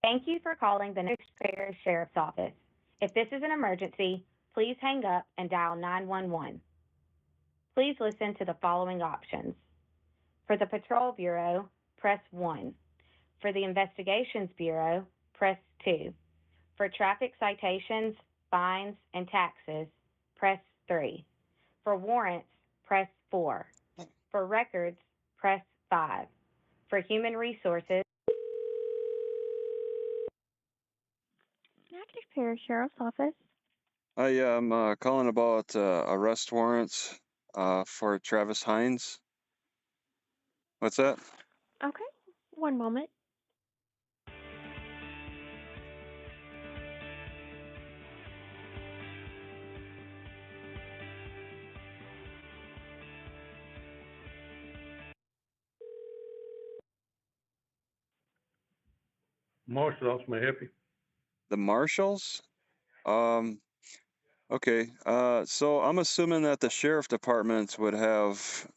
Thank you for calling the Next Parish Sheriff's Office. If this is an emergency, please hang up and dial 911. Please listen to the following options. For the Patrol Bureau, press 1. For the Investigations Bureau, press 2. For traffic citations, fines, and taxes, press 3. For warrants, press 4. For records, press 5. For human resources, Active Parish Sheriff's Office. I am calling about arrest warrants for Travis Hines. What's that? Okay, one moment. Marshals may help you. The Marshals? Okay. So I'm assuming that the sheriff department would have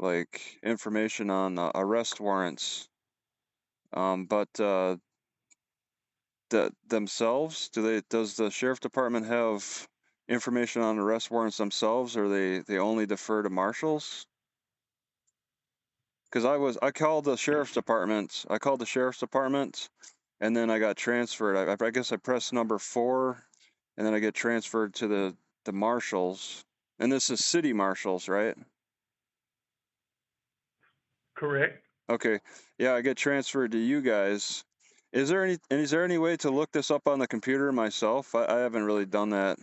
like information on arrest warrants. But themselves, does the sheriff department have information on arrest warrants themselves, or they only defer to marshals? Because I called the sheriff's department. I called the sheriff's department, and then I got transferred. I guess I pressed number 4, and then I get transferred to the marshals. And this is City Marshals, right? Correct. Okay. Yeah, I get transferred to you guys. Is there any way to look this up on the computer myself? I haven't really done that.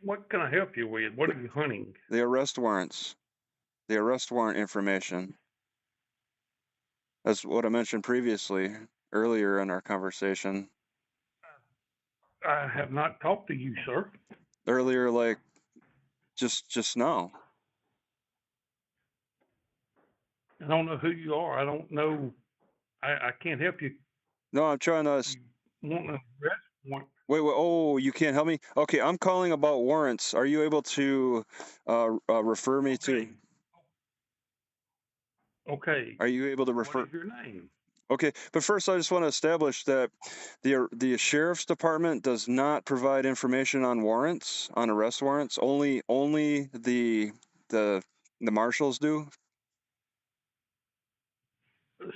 What can I help you with? What are you hunting? The arrest warrants. The arrest warrant information. That's what I mentioned previously, earlier in our conversation. I have not talked to you, sir. Earlier, like just now. I don't know who you are. I don't know. I can't help you. No, I'm trying to. You want an arrest warrant? Wait. Oh, you can't help me? Okay, I'm calling about warrants. Are you able to refer me to? Okay. Are you able to refer? What is your name? Okay, but first I just want to establish that the sheriff's department does not provide information on warrants, on arrest warrants. Only the marshals do.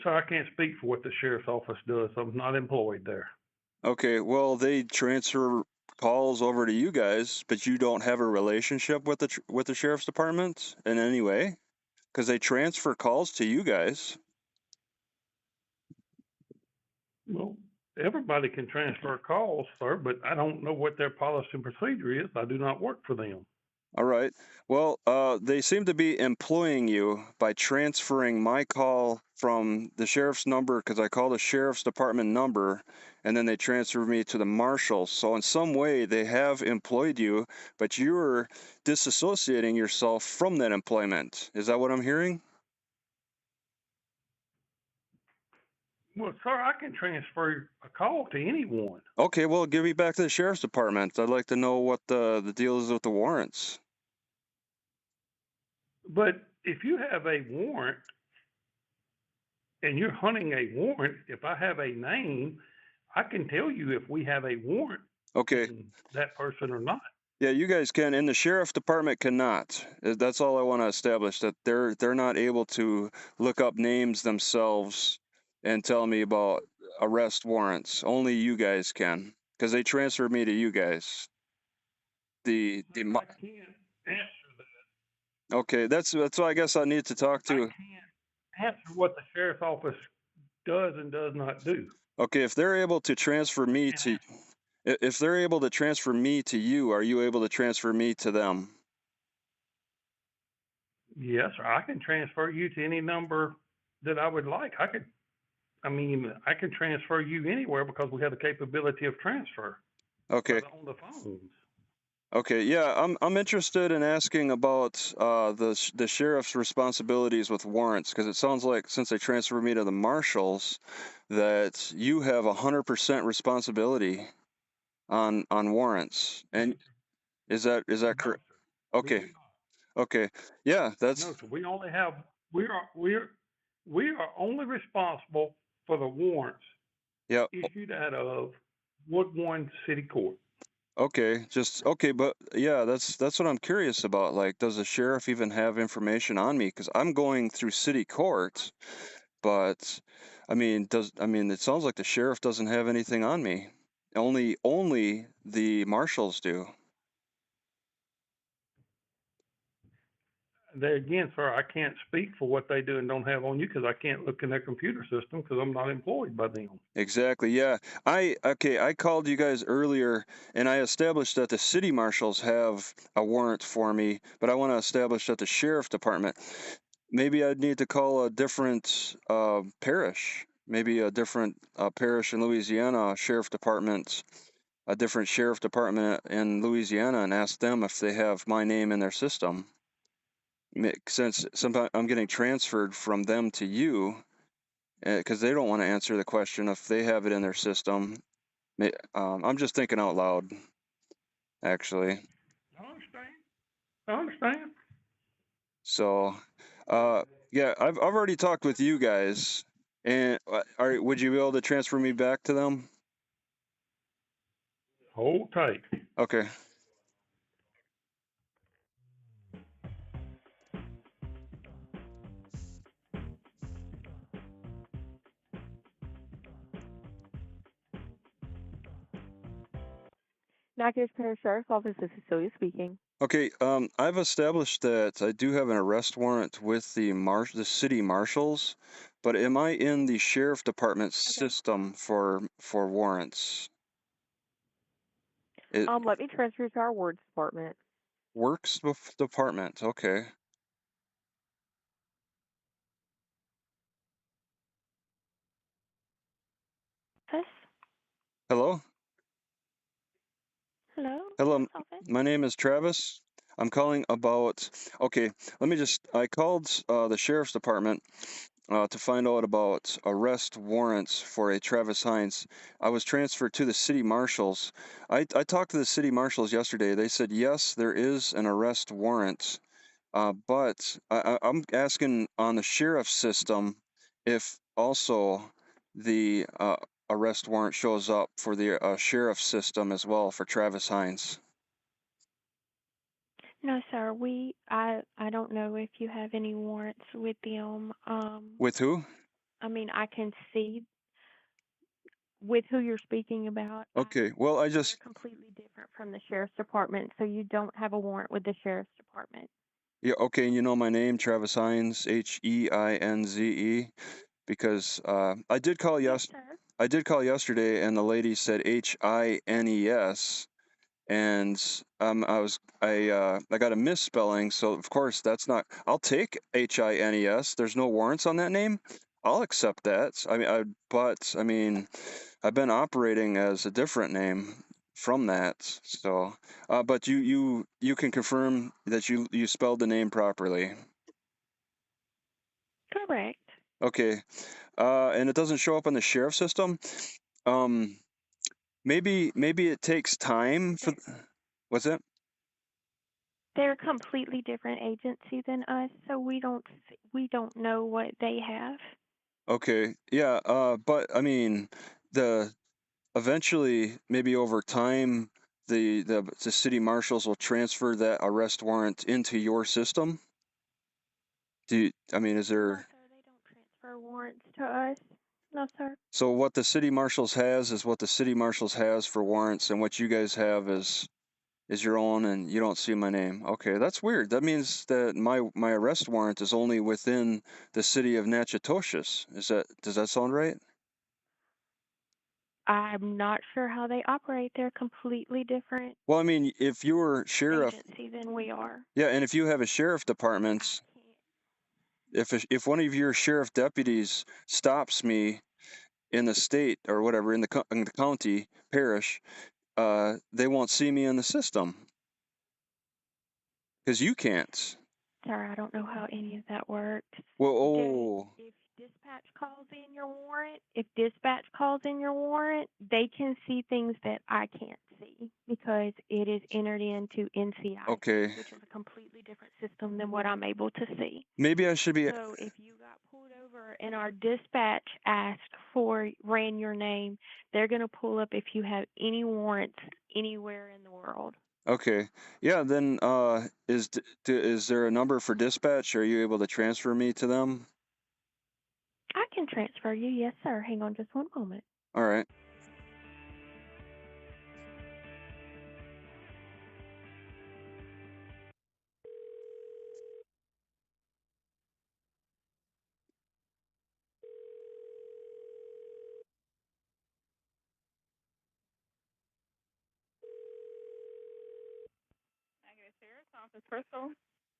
Sir, I can't speak for what the sheriff's office does. I'm not employed there. Okay, well they transfer calls over to you guys, but you don't have a relationship with the sheriff's department in any way, because they transfer calls to you guys. Well, everybody can transfer calls, sir, but I don't know what their policy and procedure is. I do not work for them. All right. Well, they seem to be employing you by transferring my call from the sheriff's number, because I call the sheriff's department number, and then they transfer me to the marshal. So in some way, they have employed you, but you're disassociating yourself from that employment. Is that what I'm hearing? Well, sir, I can transfer a call to anyone. Okay, well, give me back to the sheriff's department. I'd like to know what the deal is with the warrants. But if you have a warrant and you're hunting a warrant, if I have a name, I can tell you if we have a warrant. Okay. On that person or not. Yeah, you guys can, and the sheriff department cannot. That's all I want to establish, that they're not able to look up names themselves and tell me about arrest warrants. Only you guys can, because they transferred me to you guys. I can't answer that. Okay, that's what I guess I need to talk to. I can't answer what the sheriff's office does and does not do. Okay, if they're able to transfer me to, if they're able to transfer me to you, are you able to transfer me to them? Yes, sir. I can transfer you to any number that I would like. I can transfer you anywhere because we have the capability of transfer. Okay. On the phones. Okay, yeah, I'm interested in asking about the sheriff's responsibilities with warrants, because it sounds like since they transferred me to the marshals, that you have 100% responsibility on warrants. And is that correct? Okay. Okay. Yeah, that's. No, so we only have We are only responsible for the warrants Yeah. issued out of Ward 1 City Court. Okay. Okay, but yeah, that's what I'm curious about. Like, does the sheriff even have information on me? Because I'm going through city court, but I mean, it sounds like the sheriff doesn't have anything on me. Only the marshals do. There again, sir, I can't speak for what they do and don't have on you because I can't look in their computer system because I'm not employed by them. Exactly. Yeah. I called you guys earlier and I established that the city marshals have a warrant for me, but I want to establish that the sheriff department. Maybe I'd need to call a different parish. Maybe a different parish in Louisiana, sheriff department, a different sheriff department in Louisiana, and ask them if they have my name in their system. Since sometimes I'm getting transferred from them to you, because they don't want to answer the question if they have it in their system. I'm just thinking out loud, actually. I understand. So, yeah, I've already talked with you guys, and would you be able to transfer me back to them? Hold tight. Okay. Natchez Parish Sheriff's Office, this is Celia speaking. Okay, I've established that I do have an arrest warrant with the city marshals, but am I in the sheriff department system for warrants? It Let me transfer you to our wards department. works department. Okay. Yes. Hello. Hello. Hello. Sheriff's Office. My name is Travis. I'm calling about. Okay, I called the sheriff's department to find out about arrest warrants for a Travis Hines. I was transferred to the city marshals. I talked to the city marshals yesterday. They said yes, there is an arrest warrant, but I'm asking on the sheriff's system if also the arrest warrant shows up for the sheriff's system as well for Travis Hines. No, sir. I don't know if you have any warrants with them. With who? I mean, I can see with who you're speaking about. Okay, well, They're completely different from the sheriff's department, so you don't have a warrant with the sheriff's department. Yeah, okay, and you know my name, Travis Hines, Heinze, because I did call Yes, sir. I did call yesterday, and the lady said Hines, and I got a misspelling, so of course that's not. I'll take Hines. There's no warrants on that name. I'll accept that. I mean, I've been operating as a different name from that. So, but you can confirm that you spelled the name properly. Correct. Okay, and it doesn't show up on the sheriff system. Maybe it takes time for. What's that? They're a completely different agency than us, so we don't know what they have. Okay, yeah, but I mean, eventually, maybe over time, the city marshals will transfer that arrest warrant into your system. Is there? No, sir, they don't transfer warrants to us. No, sir. So what the city marshals has is what the city marshals has for warrants, and what you guys have is your own, and you don't see my name. Okay, that's weird. That means that my arrest warrant is only within the city of Natchitoches. Does that sound right? I'm not sure how they operate. They're completely different Well, I mean, if you were sheriff, agency than we are. yeah, and if you have a sheriff department, if one of your sheriff deputies stops me in the state or whatever in the county parish, they won't see me in the system because you can't. Sir, I don't know how any of that works. Well, If dispatch calls in your warrant, they can see things that I can't see because it is entered into NCIC, okay. which is a completely different system than what I'm able to see. Maybe I should be. So if you got pulled over and our dispatch ran your name, they're going to pull up if you have any warrants anywhere in the world. Okay. Yeah, then is there a number for dispatch? Are you able to transfer me to them? I can transfer you. Yes, sir. Hang on just one moment. All right.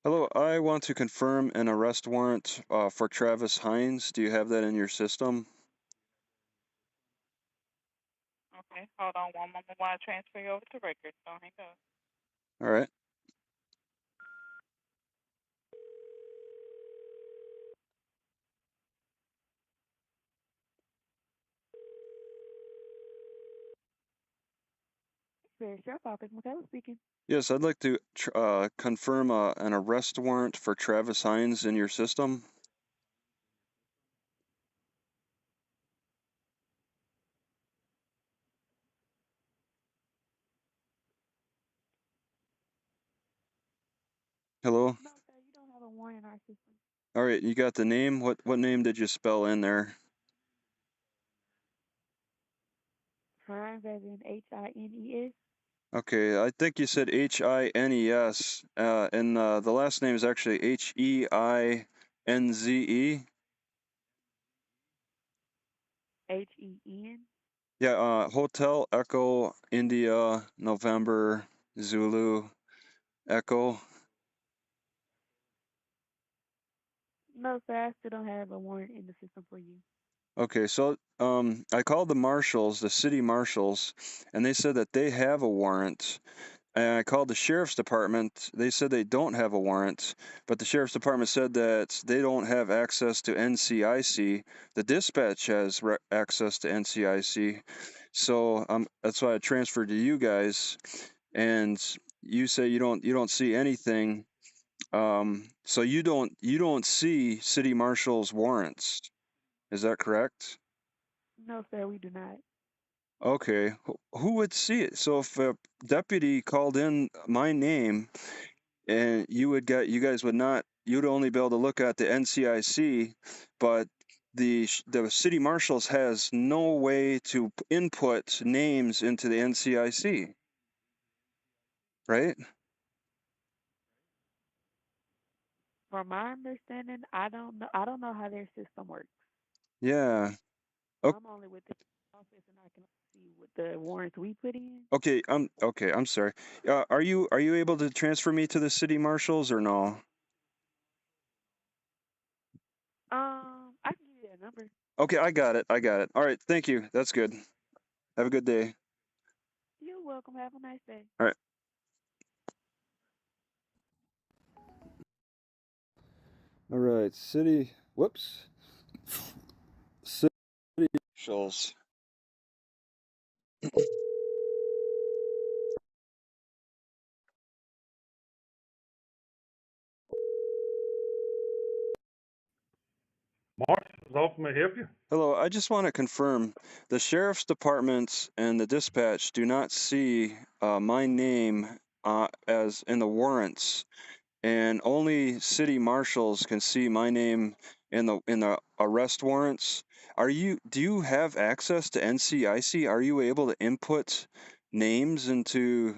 Hello, I want to confirm an arrest warrant for Travis Hines. Do you have that in your system? Okay, hold on one moment while I transfer you over to records. Don't hang up. All right. Sheriff's Office, Michaela speaking. Yes, I'd like to confirm an arrest warrant for Travis Hines in your system. Hello? No, sir, you don't have a warrant in our system. All right, you got the name? What name did you spell in there? Hines, as in Hines. Okay, I think you said Hines, and the last name is actually Heinze. Hen. Yeah, Hotel Echo India November Zulu Echo. No, sir, I still don't have a warrant in the system for you. Okay, so I called the marshals, the city marshals, and they said that they have a warrant. And I called the sheriff's department. They said they don't have a warrant, but the sheriff's department said that they don't have access to NCIC. The dispatch has access to NCIC, so that's why I transferred to you guys. And you say you don't see anything. So you don't see city marshal's warrants. Is that correct? No, sir, we do not. Okay, who would see it? So if a deputy called in my name, and you guys would not, you'd only be able to look at the NCIC, but the city marshals has no way to input names into the NCIC, right? From my understanding, I don't know how their system works. Yeah. So I'm only with the office, and I can see what the warrants we put in. Okay. I'm sorry. Are you able to transfer me to the city marshals or no? I can give you a number. Okay, I got it. All right. Thank you. That's good. Have a good day. You're welcome. Have a nice day. All right. All right, city marshals. Marshals, often may help you. Hello, I just want to confirm the sheriff's department and the dispatch do not see my name as in the warrants, and only city marshals can see my name in the arrest warrants. Do you have access to NCIC? Are you able to input names into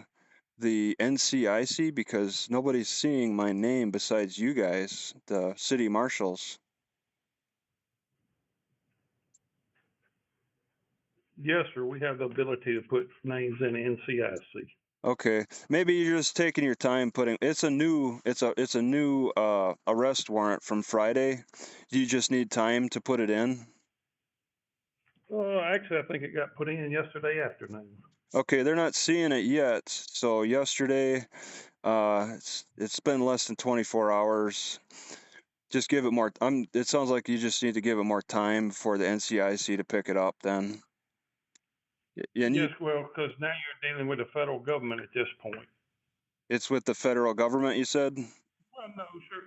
the NCIC? Because nobody's seeing my name besides you guys, the city marshals. Yes, sir, we have the ability to put names in NCIC. Okay, maybe you're just taking your time putting. It's a new arrest warrant from Friday. Do you just need time to put it in? Actually, I think it got put in yesterday afternoon. Okay, they're not seeing it yet. So yesterday, it's been less than 24 hours. Just give it more. It sounds like you just need to give it more time for the NCIC to pick it up. Then. And yes, well, because now you're dealing with the federal government at this point. It's with the federal government, you said? Well,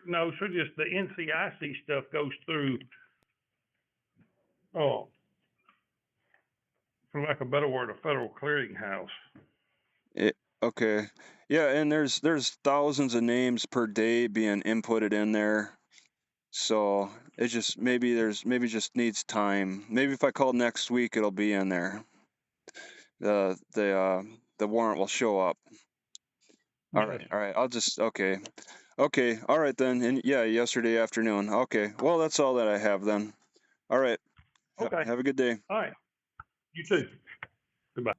no, sir. Just the NCIC stuff goes through Oh, for lack of a better word, a federal clearinghouse. Okay. Yeah, and there's thousands of names per day being inputted in there. So it just maybe just needs time. Maybe if I call next week, it'll be in there. The warrant will show up. All Yes. right. I'll just okay. All right then. And yeah, yesterday afternoon. Okay. Well, that's all that I have then. All right. Okay. Have a good day. All right. You too. Goodbye.